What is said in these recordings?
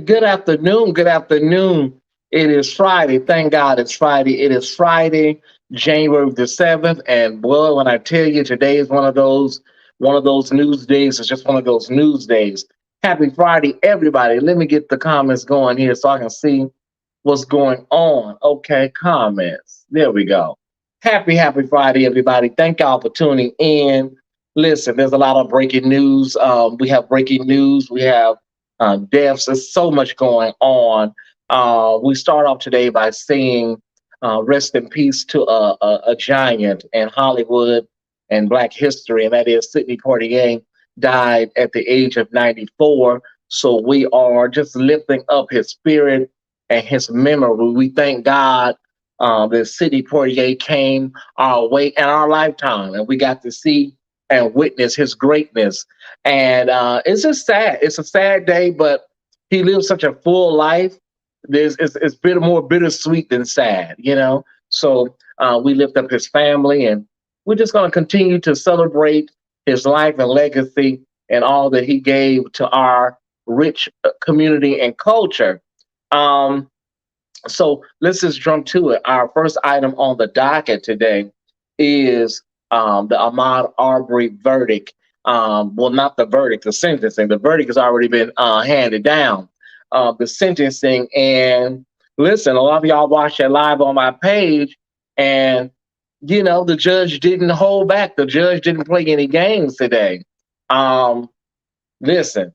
Good afternoon. Good afternoon. It is Friday. Thank God it's Friday. It is Friday, January the 7th. And boy, when I tell you today is one of those news days, it's just one of those news days. Happy Friday, everybody. Let me get the comments going here so I can see what's going on. Okay, comments. There we go. Happy Friday, everybody. Thank y'all for tuning in. Listen, there's a lot of breaking news. We have breaking news. We have deaths. There's so much going on. We start off today by saying rest in peace to a giant in Hollywood and Black history, and that is Sidney Cartier, died at the age of 94. So we are just lifting up his spirit and his memory. We thank God that Sidney Poitier came our way in our lifetime, and we got to see and witness his greatness. And it's just sad. It's a sad day, but he lived such a full life. It's bit more bittersweet than sad, you know. So we lift up his family, and we're just going to continue to celebrate his life and legacy and all that he gave to our rich community and culture. Um, so let's just jump to it. Our first item on the docket today is the Ahmad Arbery verdict. Well, not the verdict, the sentencing. The verdict has already been handed down. The sentencing, and listen, a lot of y'all watched that live on my page, and the judge didn't hold back. The judge didn't play any games today. Um, Listen,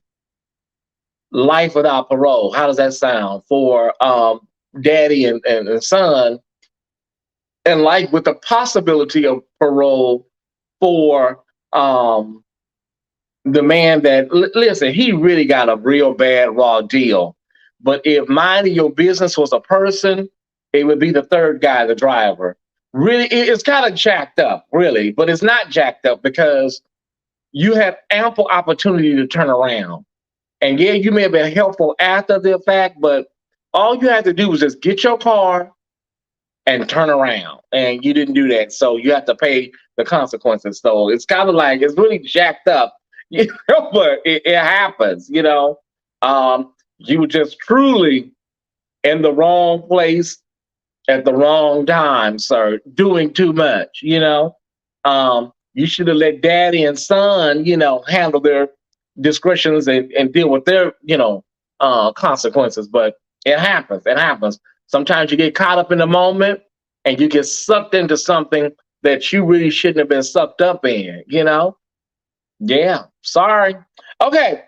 life without parole. How does that sound for daddy and son? And life with the possibility of parole for the man that, listen, he really got a real bad raw deal. But if minding your business was a person, it would be the third guy, the driver. Really, it's kind of jacked up, really, but it's not jacked up because you have ample opportunity to turn around. And yeah, you may have been helpful after the fact, but all you have to do is just get your car and turn around. And you didn't do that. So you have to pay the consequences. So it's kind of like, it's really jacked up, but it happens, you were just truly in the wrong place at the wrong time, sir, doing too much, you should have let daddy and son, handle their discretions and deal with their, consequences. But it happens. It happens. Sometimes you get caught up in the moment and you get sucked into something that you really shouldn't have been sucked up in, Yeah, sorry. Okay.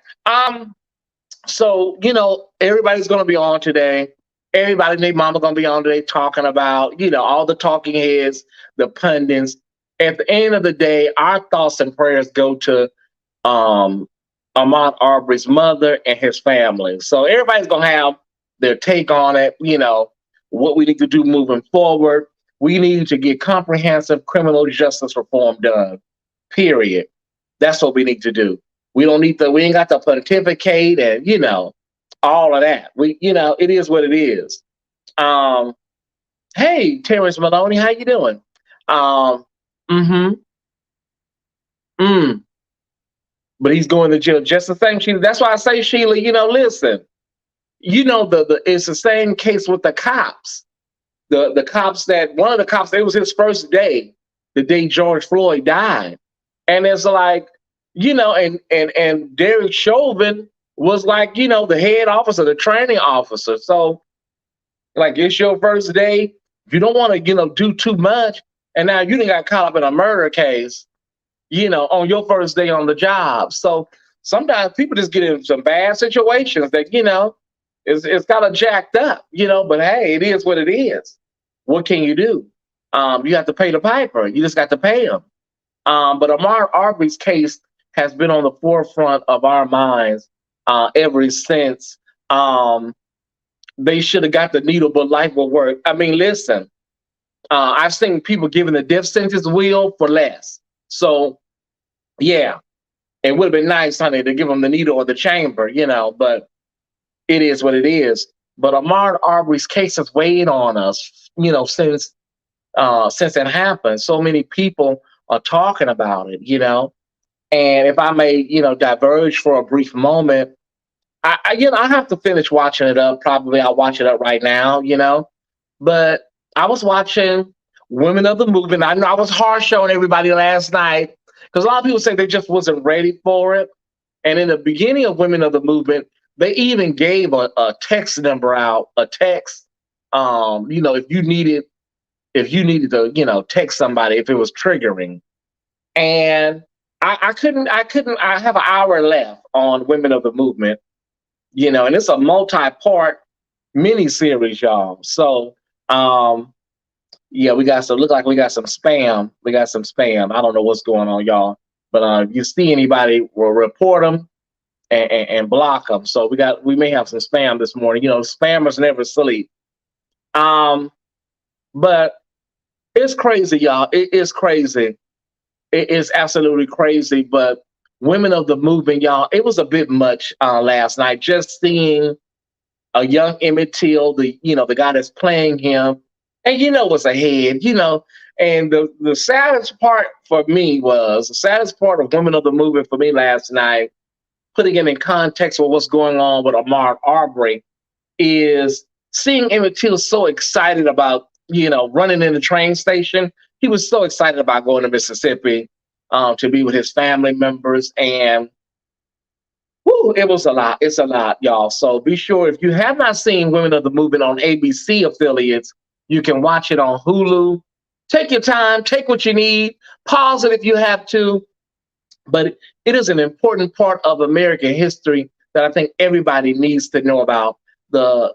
So, everybody's gonna be on today. Everybody named Mama gonna be on today talking about, all the talking heads, the pundits. At the end of the day, our thoughts and prayers go to Ahmad Arbery's mother and his family. So everybody's gonna have their take on it, what we need to do moving forward. We need to get comprehensive criminal justice reform done. Period. That's what we need to do. We ain't got to pontificate and, all of that. It is what it is. Hey, Terrence Maloney, how you doing? Um, mm-hmm. Mm. But he's going to jail just the same, Sheila. That's why I say, Sheila, listen, it's the same case with the cops. The cops that one of the cops, it was his first day, the day George Floyd died. And it's like, and Derek Chauvin was like, the head officer, the training officer. So like, it's your first day. You don't want to, do too much. And now you done got caught up in a murder case, on your first day on the job. So sometimes people just get in some bad situations that, it's kind of jacked up, but hey, it is what it is. What can you do? You have to pay the piper. You just got to pay him. But Ahmad Arbery's case has been on the forefront of our minds ever since. They should have got the needle, but life will work. I mean, listen, I've seen people giving the death sentence wheel for less. So, yeah, it would have been nice, honey, to give them the needle or the chamber, but it is what it is. But Ahmad Arbery's case has weighed on us, since it happened. So many people are talking about it, And if I may, diverge for a brief moment, I have to finish watching it up. Probably I'll watch it up right now, But I was watching Women of the Movement. I know I was harsh on everybody last night because a lot of people say they just wasn't ready for it. And in the beginning of Women of the Movement, they even gave a text number out, a text. If you needed to, text somebody if it was triggering. And I have an hour left on Women of the Movement, and it's a multi-part mini-series, y'all. So yeah, look like we got some spam. We got some spam. I don't know what's going on, y'all. But if you see anybody, we'll report them and block them. So we may have some spam this morning. Spammers never sleep. But it's crazy, y'all. It is crazy. It is absolutely crazy. But Women of the Movement, y'all, it was a bit much last night. Just seeing a young Emmett Till, the guy that's playing him, and what's ahead, And the saddest part of Women of the Movement for me last night, putting it in context with what's going on with Ahmad Arbery, is seeing Emmett Till so excited about, running in the train station. He was so excited about going to Mississippi to be with his family members. And it was a lot. It's a lot, y'all. So be sure, if you have not seen Women of the Movement on ABC affiliates, you can watch it on Hulu. Take your time, take what you need, pause it if you have to. But it is an important part of American history that I think everybody needs to know about, the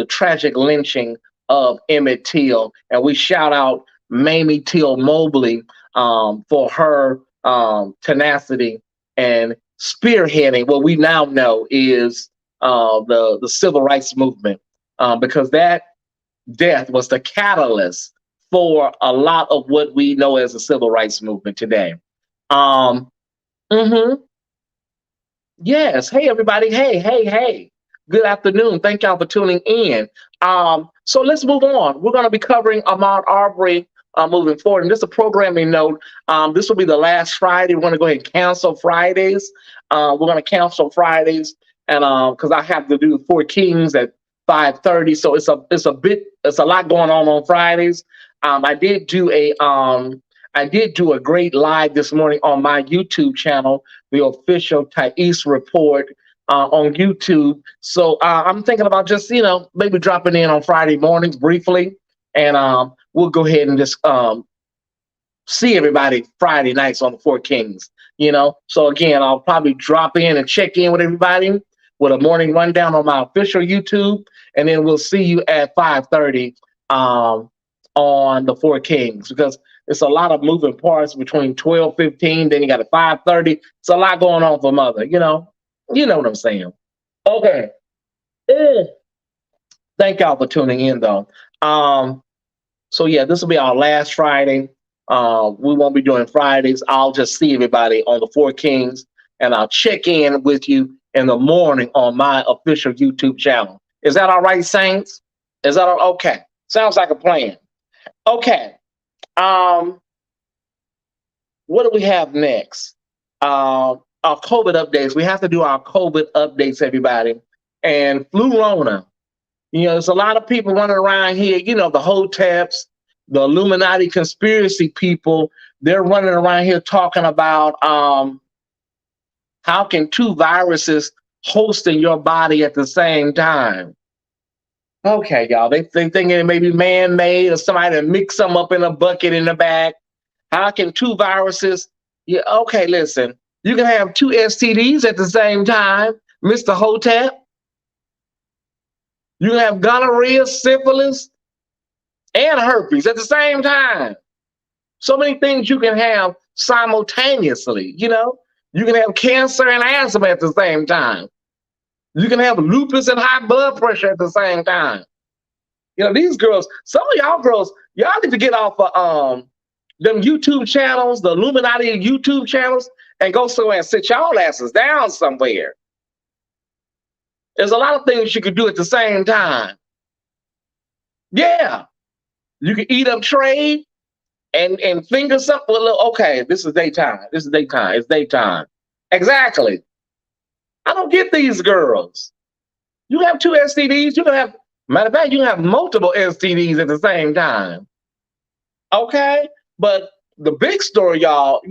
tragic lynching of Emmett Till. And we shout out Mamie Till Mobley for her tenacity and spearheading what we now know is the civil rights movement, because that death was the catalyst for a lot of what we know as the civil rights movement today. Yes. Hey, everybody. Hey. Good afternoon. Thank y'all for tuning in. So let's move on. We're going to be covering Ahmad Arbery moving forward. And just a programming note, this will be the last Friday. We're going to go ahead and cancel Fridays. We're going to cancel Fridays, and because I have to do Four Kings at 5:30, so it's a lot going on Fridays. I did do a great live this morning on my YouTube channel, the official Tyesse Report on YouTube. So I'm thinking about just maybe dropping in on Friday mornings briefly, and we'll go ahead and just see everybody Friday nights on the Four Kings. So again, I'll probably drop in and check in with everybody with a morning rundown on my official YouTube, and then we'll see you at 5:30 on the Four Kings, because it's a lot of moving parts between 12:15, then you got a 5:30. It's a lot going on for Mother, you know what I'm saying. Okay. Thank y'all for tuning in, though. So yeah, this will be our last Friday. We won't be doing Fridays. I'll just see everybody on the Four Kings, and I'll check in with you in the morning on my official YouTube channel. Is that all right, Saints? Is that all? Okay? Sounds like a plan. Okay. What do we have next? Our COVID updates. We have to do our COVID updates, everybody. And Flu-Rona. There's a lot of people running around here, the Hoteps, the Illuminati conspiracy people. They're running around here talking about how can two viruses host in your body at the same time? Okay, y'all. They thinking it may be man-made or somebody to mix them up in a bucket in the back. How can two viruses? Yeah, okay, listen. You can have two STDs at the same time, Mr. Hotep. You can have gonorrhea, syphilis, and herpes at the same time. So many things you can have simultaneously, You can have cancer and asthma at the same time. You can have lupus and high blood pressure at the same time. These girls, some of y'all girls, y'all need to get off of them YouTube channels, the Illuminati YouTube channels, and go somewhere and sit y'all asses down somewhere. There's a lot of things you could do at the same time. Yeah. You can eat up trade and finger something. Okay, this is daytime. It's daytime. Exactly. I don't get these girls. You have two STDs. You can have, matter of fact, you can have multiple STDs at the same time. Okay, but the big story, y'all,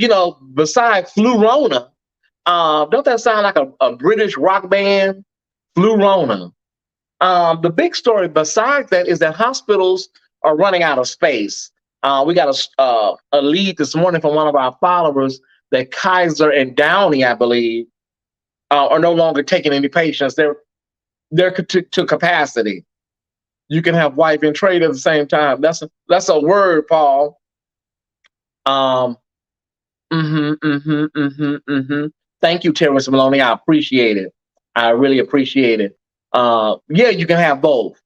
besides Flu-Rona, don't that sound like a British rock band? Flu-Rona. The big story besides that is that hospitals are running out of space. We got a lead this morning from one of our followers that Kaiser and Downey, I believe, are no longer taking any patients. They're to capacity. You can have wife and trade at the same time. That's a word, Paul. Thank you, Terrence Maloney. I appreciate it. I really appreciate it. Yeah, you can have both.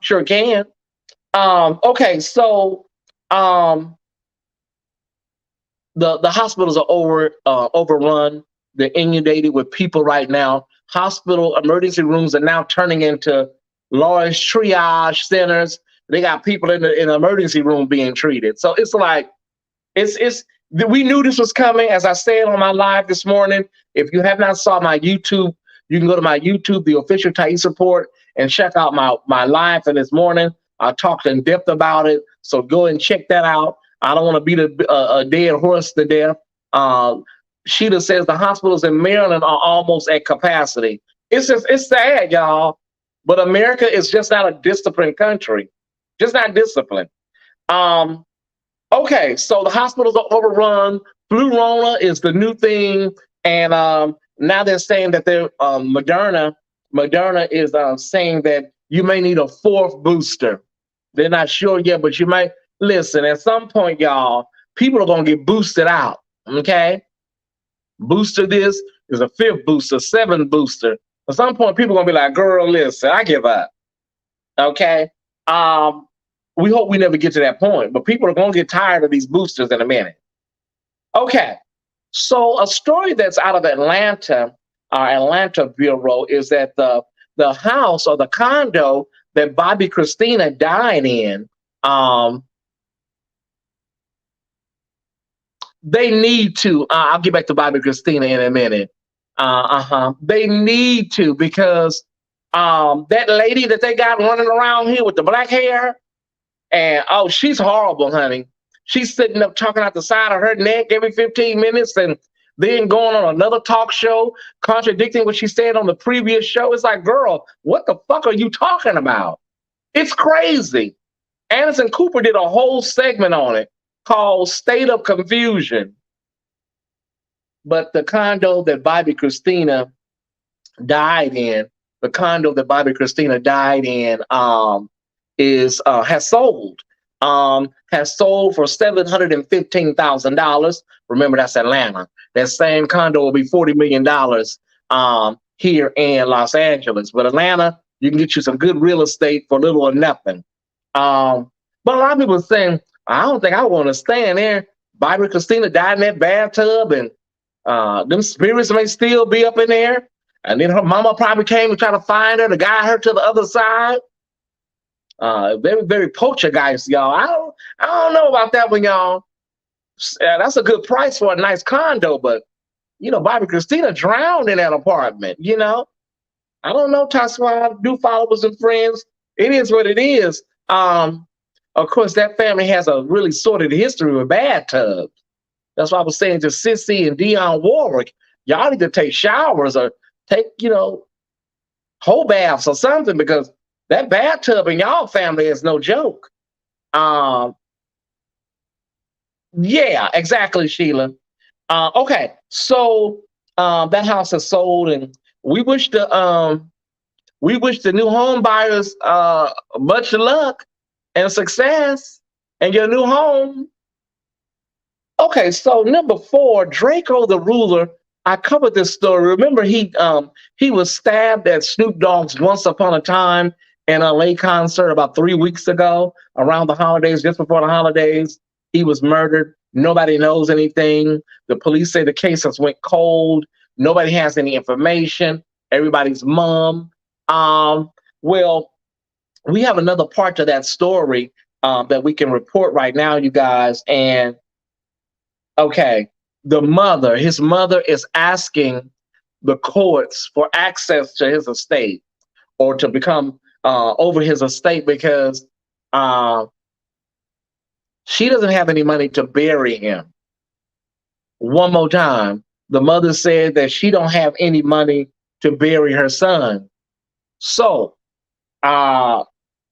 Sure can. Okay, so the hospitals are overrun. They're inundated with people right now. Hospital emergency rooms are now turning into large triage centers. They got people in the emergency room being treated. So it's like we knew this was coming. As I said on my live this morning, if you have not saw my YouTube, you can go to my YouTube, the official Tyesse report, and check out my live for this morning. I talked in depth about it, so go and check that out. I don't want to beat a dead horse to death. Sheila says the hospitals in Maryland are almost at capacity. It's sad, y'all, but America is just not a disciplined country, just not disciplined. Okay, so the hospitals are overrun. Flu-Rona is the new thing, and now they're saying that Moderna is saying that you may need a fourth booster. They're not sure yet, but you might. Listen, at some point, y'all, people are going to get boosted out, okay? Booster this is a fifth booster, seventh booster. At some point, people are going to be like, girl, listen, I give up, okay? We hope we never get to that point, but people are going to get tired of these boosters in a minute. Okay, so a story that's out of Atlanta, our Atlanta Bureau, is that the house or the condo that Bobby Christina died in, they need to, I'll get back to Bobby Christina in a minute. They need to, because that lady that they got running around here with the black hair, and she's horrible, honey. She's sitting up talking out the side of her neck every 15 minutes and then going on another talk show, contradicting what she said on the previous show. It's like, girl, what the fuck are you talking about? It's crazy. Anderson Cooper did a whole segment on it called State of Confusion. But the condo that Bobby Christina died in, has sold. Has sold for $715,000. Remember, that's Atlanta. That same condo will be $40 million here in Los Angeles. But Atlanta, you can get you some good real estate for little or nothing. But a lot of people are saying, I don't think I want to stand there. Bobby Christina died in that bathtub, and them spirits may still be up in there. And then her mama probably came to try to find her to guide her to the other side. Very, very poltergeist, y'all. I don't know about that one, y'all. That's a good price for a nice condo, but Bobby Christina drowned in that apartment. I don't know, Taswa. Do followers and friends. It is what it is. Of course, that family has a really sordid history with bathtubs. That's why I was saying to Sissy and Dionne Warwick, y'all need to take showers or take, whole baths or something, because that bathtub in y'all family is no joke. Yeah, exactly, Sheila. Okay, so that house is sold, and we wish the new home buyers much luck and success in your new home. Okay, so number 4, Draco the Ruler. I covered this story. Remember, he was stabbed at Snoop Dogg's Once Upon a Time in LA concert about 3 weeks ago, around the holidays, just before the holidays. He was murdered. Nobody knows anything. The police say the case has went cold. Nobody has any information. Everybody's mum. Well, we have another part to that story that we can report right now, you guys. And okay, his mother is asking the courts for access to his estate or to become over his estate because uh, she doesn't have any money to bury him. One more time, the mother said that she don't have any money to bury her son. So uh,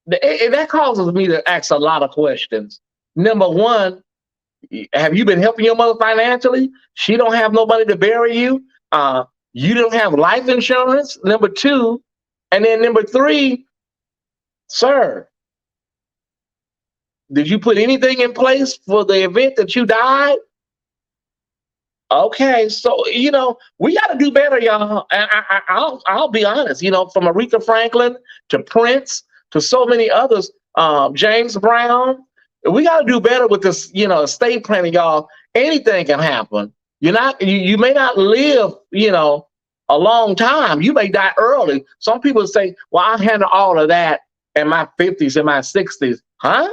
that causes me to ask a lot of questions. Number one, have you been helping your mother financially? She don't have nobody to bury you. You don't have life insurance. Number two, and then number three, sir, did you put anything in place for the event that you died? Okay, so we got to do better, y'all. And I'll be honest. From Aretha Franklin to Prince to so many others, James Brown, we got to do better with this. Estate planning, y'all. Anything can happen. You may not live, a long time. You may die early. Some people say, "Well, I'll handle all of that in my 50s, in my 60s," huh?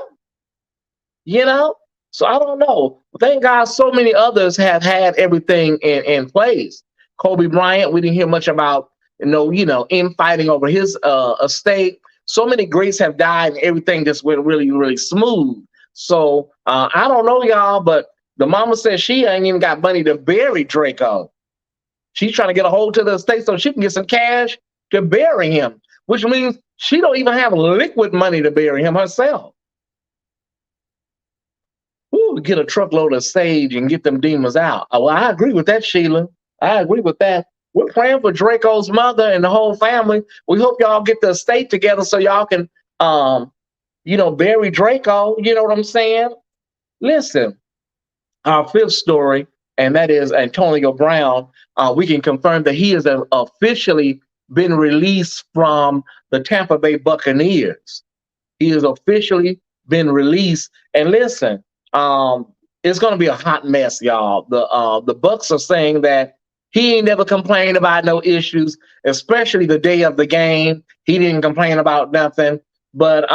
You know. So I don't know. Thank God so many others have had everything in place. Kobe Bryant, we didn't hear much about, infighting over his estate. So many greats have died and everything just went really, really smooth. So I don't know, y'all, but the mama says she ain't even got money to bury Draco. She's trying to get a hold to the estate so she can get some cash to bury him, which means she don't even have liquid money to bury him herself. Ooh, get a truckload of sage and get them demons out. Oh, well, I agree with that, Sheila. I agree with that. We're praying for Draco's mother and the whole family. We hope y'all get the estate together so y'all can, bury Draco. You know what I'm saying? Listen, our fifth story, and that is Antonio Brown. We can confirm that he has officially been released from the Tampa Bay Buccaneers. He has officially been released. And listen, it's going to be a hot mess, y'all. The Bucks are saying that he ain't never complained about no issues, especially the day of the game. He didn't complain about nothing. But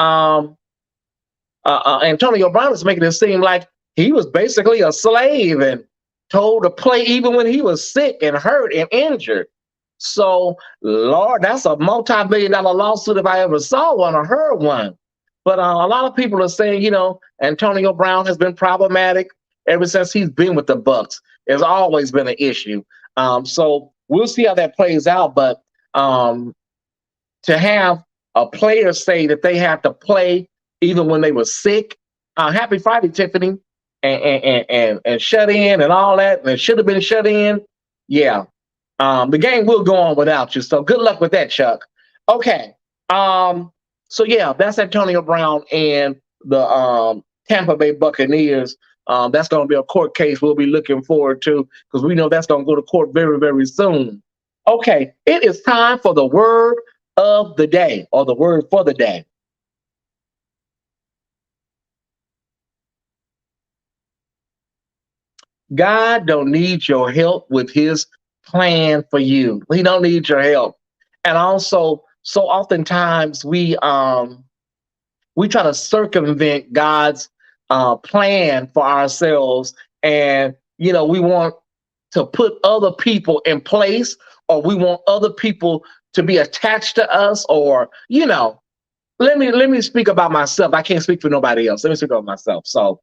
Antonio Brown is making it seem like he was basically a slave and told to play even when he was sick and hurt and injured. So, Lord, that's a multi-million-dollar lawsuit if I ever saw one or heard one. But a lot of people are saying, Antonio Brown has been problematic ever since he's been with the Bucks. It's always been an issue. So we'll see how that plays out. But to have a player say that they have to play even when they were sick, happy Friday, Tiffany, and shut in and all that, and it should have been shut in. Yeah, the game will go on without you. So good luck with that, Chuck. Okay. So yeah, that's Antonio Brown and the Tampa Bay Buccaneers. That's going to be a court case we'll be looking forward to because we know that's going to go to court very, very soon. Okay, it is time for the word of the day or the word for the day. God don't need your help with his plan for you. He don't need your help. And also, so oftentimes we try to circumvent God's plan for ourselves, and we want to put other people in place, or we want other people to be attached to us, or let me speak about myself. I can't speak for nobody else. Let me speak about myself. So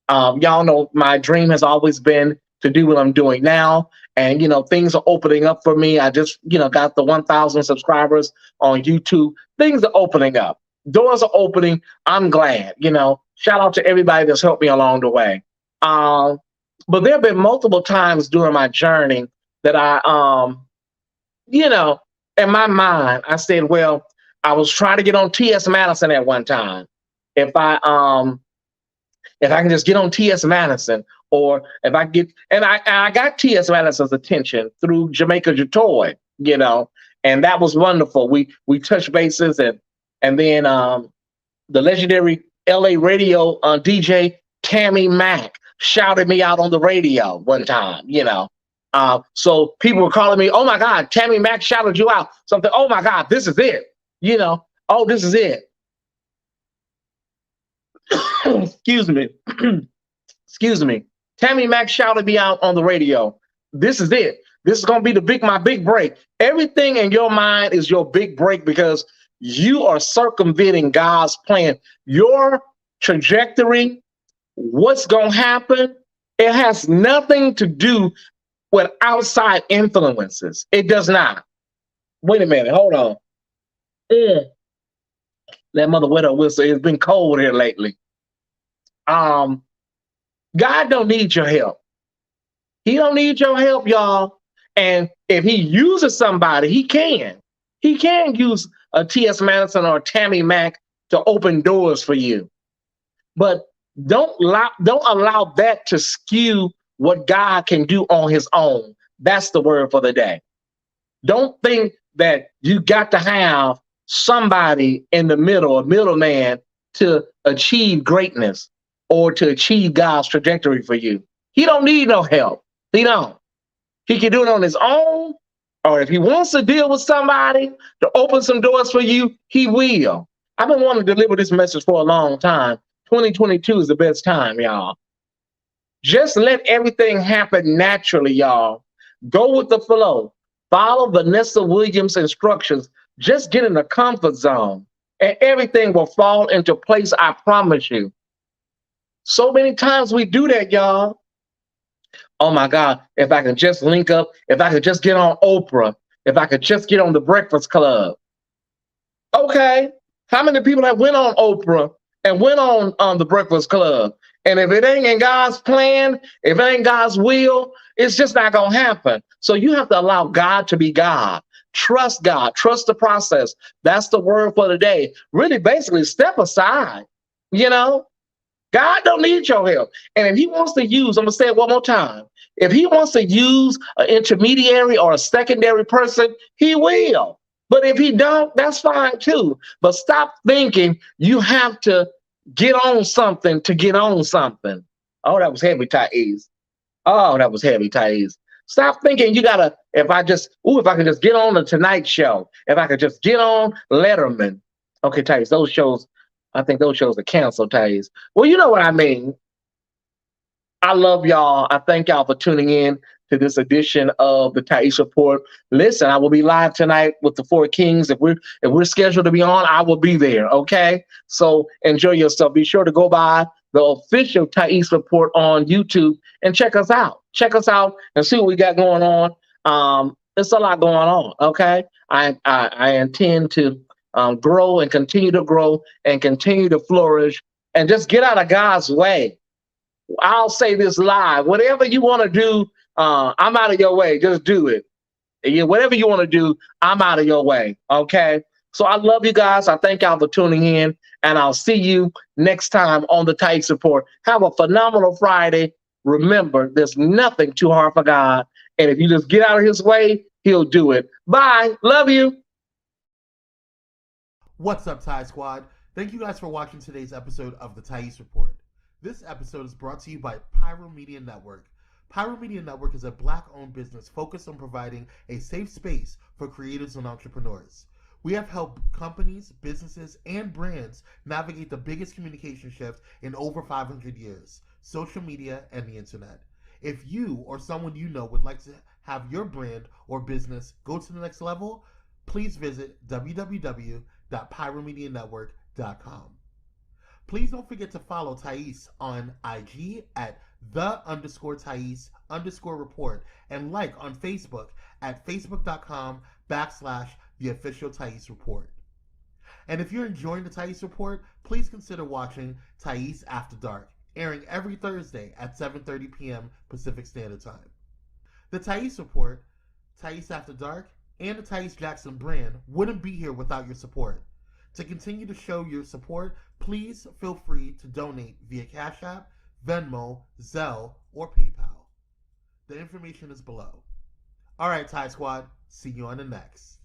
y'all know my dream has always been to do what I'm doing now. And, things are opening up for me. I just, got the 1,000 subscribers on YouTube. Things are opening up. Doors are opening. I'm glad, shout out to everybody that's helped me along the way. But there have been multiple times during my journey that I, in my mind, I said, well, I was trying to get on T.S. Madison at one time. If I can just get on T.S. Madison, or if I get, and I got T.S. Madison's attention through Jamaica Jatoy, and that was wonderful. We touched bases, and then the legendary L.A. radio DJ Tammy Mack shouted me out on the radio one time, so people were calling me, oh my God, Tammy Mack shouted you out. Something, oh my God, this is it, oh, this is it. Excuse me. Excuse me. Tammy Mack shouted me out on the radio. This is it. This is going to be my big break. Everything in your mind is your big break because you are circumventing God's plan. Your trajectory, what's going to happen, it has nothing to do with outside influences. It does not. Wait a minute. Hold on. That mother wet her whistle. It's been cold here lately. God don't need your help. He don't need your help, y'all. And if he uses somebody, he can. He can use a T.S. Madison or Tammy Mack to open doors for you. But don't allow that to skew what God can do on his own. That's the word for the day. Don't think that you got to have somebody in the middle, a middleman, to achieve greatness or to achieve God's trajectory for you. He don't need no help. He don't. He can do it on his own, or if he wants to deal with somebody to open some doors for you, he will. I've been wanting to deliver this message for a long time. 2022 is the best time, y'all. Just let everything happen naturally, y'all. Go with the flow. Follow Vanessa Williams' instructions. Just get in the comfort zone, and everything will fall into place, I promise you. So many times we do that, y'all. Oh my God, if I could just link up, if I could just get on Oprah, if I could just get on the Breakfast Club. Okay, how many people have went on Oprah and went on the Breakfast Club? And if it ain't in God's plan, if it ain't God's will, it's just not going to happen. So you have to allow God to be God. Trust God. Trust the process. That's the word for the day. Really, basically, step aside. You know, God don't need your help. And if he wants to use, I'm going to say it one more time. If he wants to use an intermediary or a secondary person, he will. But if he don't, that's fine too. But stop thinking you have to get on something to get on something. Oh, that was heavy, Tyesse. Oh, that was heavy, Tyesse. Stop thinking you gotta, if I could just get on the Tonight Show, if I could just get on Letterman. Okay, Tyesse, those shows, I think those shows are canceled, Tyesse. Well, you know what I mean. I love y'all. I thank y'all for tuning in to this edition of the Tyesse Report. Listen, I will be live tonight with the Four Kings. If we're scheduled to be on, I will be there. Okay, so enjoy yourself. Be sure to go by the official Tyesse Report on YouTube and check us out. Check us out and see what we got going on. There's a lot going on. Okay, I intend to grow and continue to grow and continue to flourish and just get out of God's way. I'll say this live. Whatever you want to do, I'm out of your way. Just do it. Whatever you want to do, I'm out of your way. Okay? So I love you guys. I thank y'all for tuning in, and I'll see you next time on the Tyesse Report. Have a phenomenal Friday. Remember, there's nothing too hard for God, and if you just get out of his way, he'll do it. Bye. Love you. What's up, Ty Squad? Thank you guys for watching today's episode of the Tyesse Report. This episode is brought to you by Pyro Media Network. Pyro Media Network is a Black-owned business focused on providing a safe space for creators and entrepreneurs. We have helped companies, businesses, and brands navigate the biggest communication shift in over 500 years, social media and the internet. If you or someone you know would like to have your brand or business go to the next level, please visit www.pyromedianetwork.com. Please don't forget to follow Tyesse on IG at _Tyesse_report and like on Facebook at facebook.com/the official Tyesse Report. And if you're enjoying the Tyesse Report, please consider watching Tyesse After Dark, airing every Thursday at 7:30 p.m. Pacific Standard Time. The Tyesse Report, Tyesse After Dark, and the Tyesse Jackson brand wouldn't be here without your support. To continue to show your support, please feel free to donate via Cash App, Venmo, Zelle, or PayPal. The information is below. All right, Ty Squad, see you on the next.